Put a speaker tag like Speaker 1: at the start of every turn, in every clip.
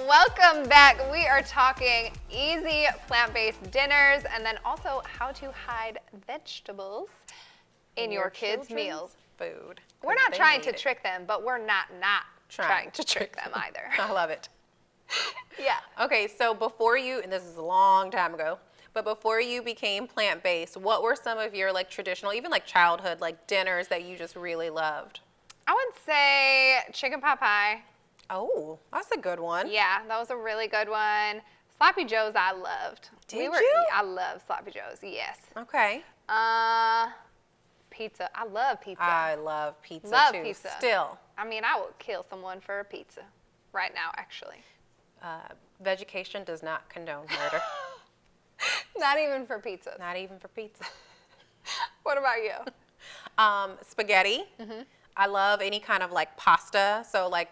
Speaker 1: Welcome back. We are talking easy plant-based dinners and then also how to hide vegetables in your kids' meals.
Speaker 2: Food.
Speaker 1: We're not trying to trick them, but we're not trying to trick them either.
Speaker 2: I love it.
Speaker 1: Yeah.
Speaker 2: Okay, so before you, and this is a long time ago, but before you became plant-based, what were some of your like traditional, even like childhood, like dinners that you just really loved?
Speaker 1: I would say chicken pot pie.
Speaker 2: Oh, that's a good one.
Speaker 1: Yeah, that was a really good one. Sloppy Joes I loved.
Speaker 2: Did you?
Speaker 1: I love Sloppy Joes, yes.
Speaker 2: Okay.
Speaker 1: Pizza. I love pizza.
Speaker 2: I love pizza
Speaker 1: Love
Speaker 2: too.
Speaker 1: pizza.
Speaker 2: Still.
Speaker 1: I mean, I would kill someone for a pizza right now, actually.
Speaker 2: Vegecation does not condone murder.
Speaker 1: Not even for pizza.
Speaker 2: Not even for pizza.
Speaker 1: What about you?
Speaker 2: Spaghetti. Mm-hmm. I love any kind of like pasta. So like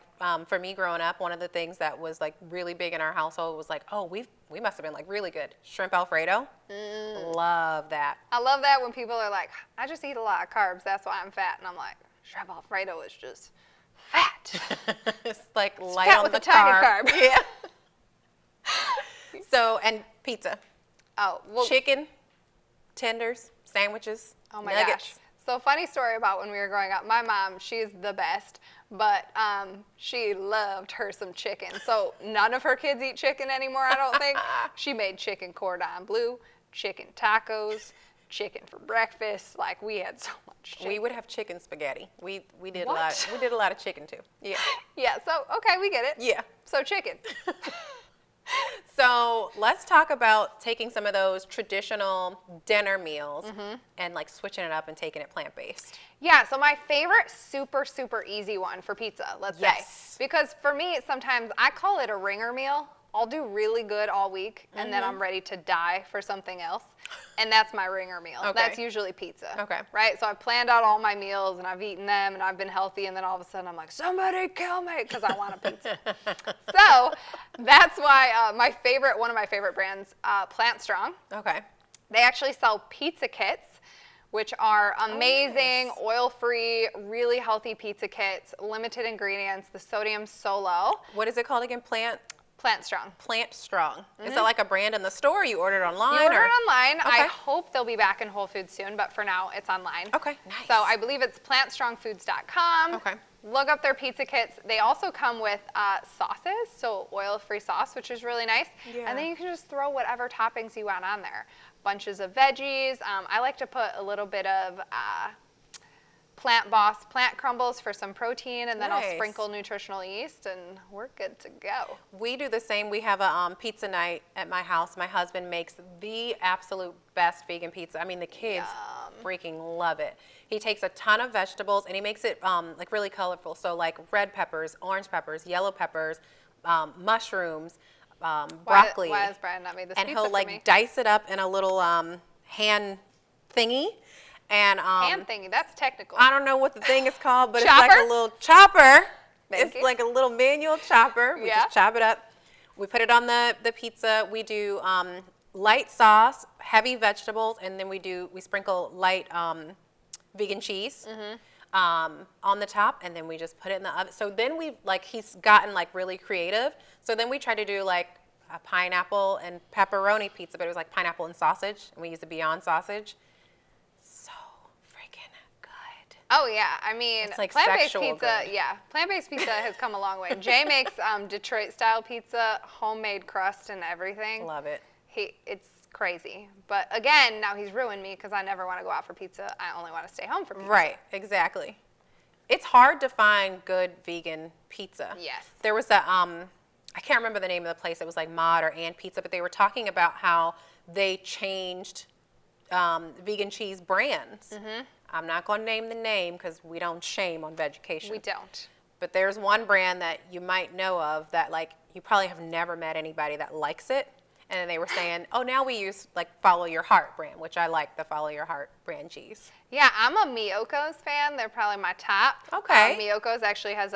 Speaker 2: for me growing up, one of the things that was like really big in our household was like, oh, we must have been like really good. Shrimp Alfredo. Love that.
Speaker 1: I love that when people are like, I just eat a lot of carbs, that's why I'm fat. And I'm like, shrimp Alfredo is just fat.
Speaker 2: It's like
Speaker 1: It's
Speaker 2: light
Speaker 1: fat
Speaker 2: on
Speaker 1: with
Speaker 2: the
Speaker 1: a tiny carb.
Speaker 2: Yeah. So, and pizza.
Speaker 1: Oh, well.
Speaker 2: Chicken, tenders, sandwiches,
Speaker 1: Oh my
Speaker 2: nuggets.
Speaker 1: gosh. So funny story about when we were growing up. My mom, she's the best, but she loved her some chicken. So none of her kids eat chicken anymore, I don't think. She made chicken cordon bleu, chicken tacos, chicken for breakfast. Like we had so much chicken.
Speaker 2: We would have chicken spaghetti. We did
Speaker 1: What?
Speaker 2: a lot. We did a lot of chicken too. Yeah.
Speaker 1: Yeah, so okay, we get it.
Speaker 2: Yeah.
Speaker 1: So chicken.
Speaker 2: So let's talk about taking some of those traditional dinner meals and like switching it up and taking it plant-based.
Speaker 1: Yeah, so my favorite super easy one for pizza, let's say. Because for me, sometimes I call it a ringer meal. I'll do really good all week, and then I'm ready to die for something else. And that's my ringer meal.
Speaker 2: Okay.
Speaker 1: That's usually pizza.
Speaker 2: Okay.
Speaker 1: Right? So I've planned out all my meals, and I've eaten them, and I've been healthy, and then all of a sudden I'm like, somebody kill me, because I want a pizza. So that's why one of my favorite brands, Plant Strong.
Speaker 2: Okay.
Speaker 1: They actually sell pizza kits, which are amazing, oil-free, really healthy pizza kits, limited ingredients. The sodium's so low.
Speaker 2: What is it called again? Plant
Speaker 1: Strong.
Speaker 2: Plant Strong. Is that like a brand in the store? Or you ordered online?
Speaker 1: You order it online.
Speaker 2: Okay.
Speaker 1: I hope they'll be back in Whole Foods soon, but for now, it's online.
Speaker 2: Okay, nice.
Speaker 1: So I believe it's plantstrongfoods.com.
Speaker 2: Okay.
Speaker 1: Look up their pizza kits. They also come with sauces, so oil-free sauce, which is really nice.
Speaker 2: Yeah.
Speaker 1: And then you can just throw whatever toppings you want on there. Bunches of veggies. I like to put a little bit of plant crumbles for some protein, and then I'll
Speaker 2: Nice.
Speaker 1: sprinkle nutritional yeast, and we're good to go.
Speaker 2: We do the same. We have a pizza night at my house. My husband makes the absolute best vegan pizza. I mean, the kids freaking love it. He takes a ton of vegetables and he makes it like really colorful. So like red peppers, orange peppers, yellow peppers, mushrooms, broccoli.
Speaker 1: Why has Brian not made this
Speaker 2: and
Speaker 1: pizza
Speaker 2: he'll
Speaker 1: for
Speaker 2: like
Speaker 1: me?
Speaker 2: dice it up in a little hand thingy. And
Speaker 1: Hand thingy, that's technical.
Speaker 2: I don't know what the thing is called, but
Speaker 1: Chopper?
Speaker 2: it's like a little chopper.
Speaker 1: Thank
Speaker 2: It's
Speaker 1: you.
Speaker 2: like a little manual chopper. We
Speaker 1: Yeah.
Speaker 2: just chop it up. We put it on the pizza. We do light sauce, heavy vegetables, and then we sprinkle light vegan cheese on the top, and then we just put it in the oven. So then he's gotten like really creative. So then we try to do like a pineapple and pepperoni pizza, but it was like pineapple and sausage, and we use the Beyond sausage.
Speaker 1: Oh yeah, I mean,
Speaker 2: It's like
Speaker 1: plant-based
Speaker 2: sexual
Speaker 1: pizza.
Speaker 2: good.
Speaker 1: Yeah, plant-based pizza has come a long way. Jay makes Detroit-style pizza, homemade crust and everything.
Speaker 2: Love it.
Speaker 1: It's crazy, but again, now he's ruined me because I never want to go out for pizza. I only want to stay home for pizza.
Speaker 2: Right, exactly. It's hard to find good vegan pizza.
Speaker 1: Yes.
Speaker 2: There was a I can't remember the name of the place. It was like Mod or And Pizza, but they were talking about how they changed vegan cheese brands. I'm not going to name the name because we don't shame on Vegication.
Speaker 1: We don't.
Speaker 2: But there's one brand that you might know of that like you probably have never met anybody that likes it. And then they were saying, oh, now we use like Follow Your Heart brand, which I like the Follow Your Heart brand cheese.
Speaker 1: Yeah, I'm a Miyoko's fan. They're probably my top.
Speaker 2: Okay.
Speaker 1: Miyoko's actually has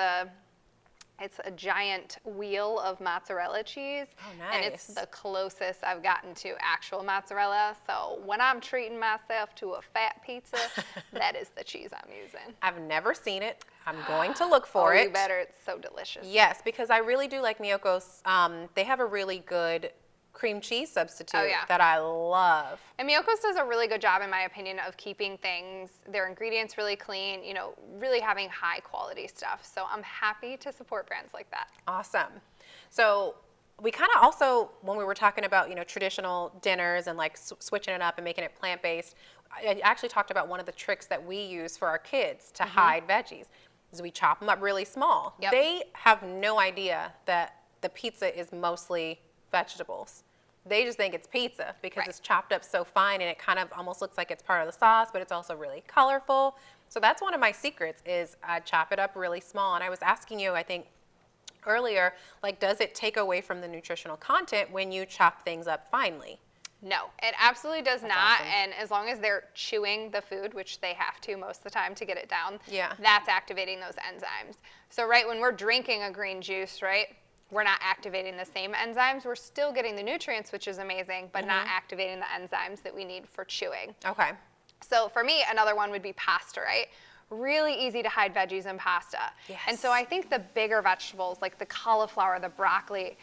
Speaker 1: it's a giant wheel of mozzarella cheese.
Speaker 2: Oh,
Speaker 1: And it's
Speaker 2: nice.
Speaker 1: the closest I've gotten to actual mozzarella. So when I'm treating myself to a fat pizza, that is the cheese I'm using.
Speaker 2: I've never seen it. I'm going to look for it.
Speaker 1: You better. It's so delicious.
Speaker 2: Yes, because I really do like Miyoko's. They have a really good cream cheese substitute that I love.
Speaker 1: And Miyoko's does a really good job, in my opinion, of keeping their ingredients really clean, really having high quality stuff. So I'm happy to support brands like that.
Speaker 2: Awesome. So we kind of also, when we were talking about, traditional dinners and like switching it up and making it plant-based, I actually talked about one of the tricks that we use for our kids to hide veggies is we chop them up really small.
Speaker 1: Yep.
Speaker 2: They have no idea that the pizza is mostly vegetables. They just think it's pizza because it's chopped up so fine and it kind of almost looks like it's part of the sauce, but it's also really colorful. So that's one of my secrets is I chop it up really small. And I was asking you, I think, earlier, like, does it take away from the nutritional content when you chop things up finely?
Speaker 1: No, it absolutely does not.
Speaker 2: Awesome.
Speaker 1: And as long as they're chewing the food, which they have to most of the time to get it down,
Speaker 2: Yeah.
Speaker 1: that's activating those enzymes. So when we're drinking a green juice, we're not activating the same enzymes. We're still getting the nutrients, which is amazing, but not activating the enzymes that we need for chewing.
Speaker 2: Okay.
Speaker 1: So for me, another one would be pasta, Really easy to hide veggies in pasta.
Speaker 2: Yes.
Speaker 1: And so I think the bigger vegetables, like the cauliflower, the broccoli,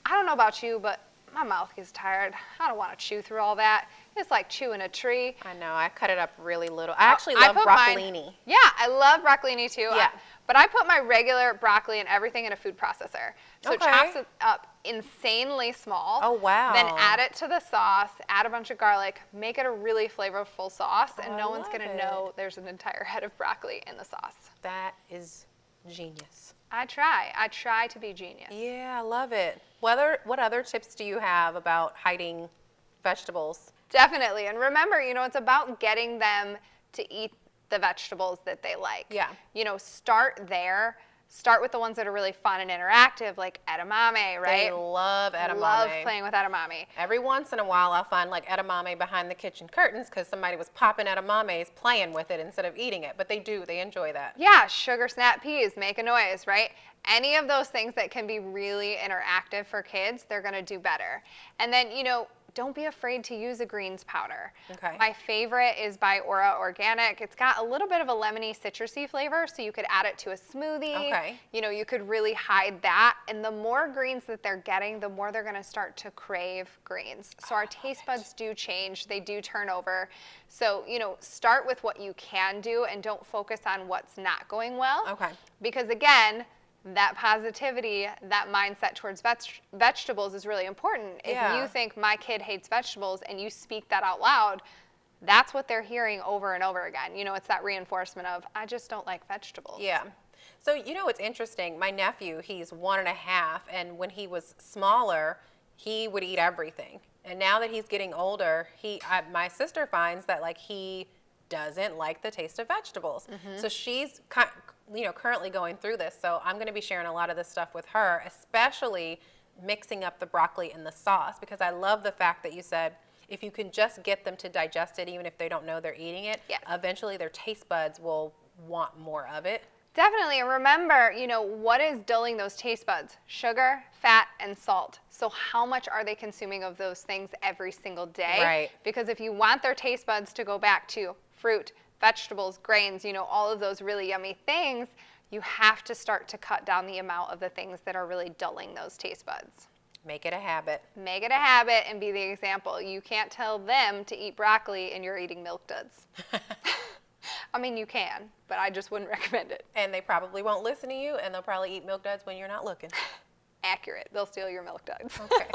Speaker 1: I don't know about you, but my mouth gets tired. I don't want to chew through all that. It's like chewing a tree.
Speaker 2: I know. I cut it up really little. I actually love broccolini.
Speaker 1: Yeah, I love broccolini too.
Speaker 2: Yeah.
Speaker 1: But I put my regular broccoli and everything in a food processor. So it chops it up insanely small.
Speaker 2: Oh, wow.
Speaker 1: Then add it to the sauce, add a bunch of garlic, make it a really flavorful sauce, and no one's going to know there's an entire head of broccoli in the sauce.
Speaker 2: That is genius.
Speaker 1: I try to be genius.
Speaker 2: Yeah, I love it. What other tips do you have about hiding vegetables?
Speaker 1: Definitely. And remember, it's about getting them to eat the vegetables that they like.
Speaker 2: Yeah.
Speaker 1: Start there. Start with the ones that are really fun and interactive, like edamame,
Speaker 2: They love edamame.
Speaker 1: Love playing with edamame.
Speaker 2: Every once in a while, I'll find like edamame behind the kitchen curtains because somebody was popping edamames, playing with it instead of eating it. But they enjoy that.
Speaker 1: Yeah, sugar snap peas, make a noise, Any of those things that can be really interactive for kids, they're going to do better. And then, don't be afraid to use a greens powder.
Speaker 2: Okay.
Speaker 1: My favorite is by Aura Organic. It's got a little bit of a lemony, citrusy flavor, so you could add it to a smoothie.
Speaker 2: Okay.
Speaker 1: You could really hide that. And the more greens that they're getting, the more they're going to start to crave greens. So our taste buds do change. They do turn over. So, start with what you can do and don't focus on what's not going well.
Speaker 2: Okay.
Speaker 1: Because again, that positivity, that mindset towards vegetables is really important.
Speaker 2: Yeah.
Speaker 1: If you think my kid hates vegetables and you speak that out loud, that's what they're hearing over and over again. It's that reinforcement of, I just don't like vegetables.
Speaker 2: Yeah. So, it's interesting. My nephew, he's 1.5, and when he was smaller, he would eat everything. And now that he's getting older, my sister finds that like he doesn't like the taste of vegetables. So she's currently going through this. So I'm going to be sharing a lot of this stuff with her, especially mixing up the broccoli in the sauce, because I love the fact that you said if you can just get them to digest it, even if they don't know they're eating it, eventually their taste buds will want more of it.
Speaker 1: Definitely. And remember, what is dulling those taste buds? Sugar, fat, and salt. So how much are they consuming of those things every single day?
Speaker 2: Right.
Speaker 1: Because if you want their taste buds to go back to fruit, vegetables, grains, all of those really yummy things, you have to start to cut down the amount of the things that are really dulling those taste buds.
Speaker 2: Make it a habit.
Speaker 1: Make it a habit and be the example. You can't tell them to eat broccoli and you're eating Milk Duds. I mean, you can, but I just wouldn't recommend it.
Speaker 2: And they probably won't listen to you, and they'll probably eat Milk Duds when you're not looking.
Speaker 1: Accurate. They'll steal your Milk Duds.
Speaker 2: Okay.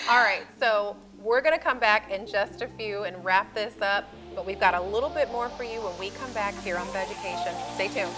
Speaker 2: All right, so we're going to come back in just a few and wrap this up, but we've got a little bit more for you when we come back here on Vegication. Stay tuned.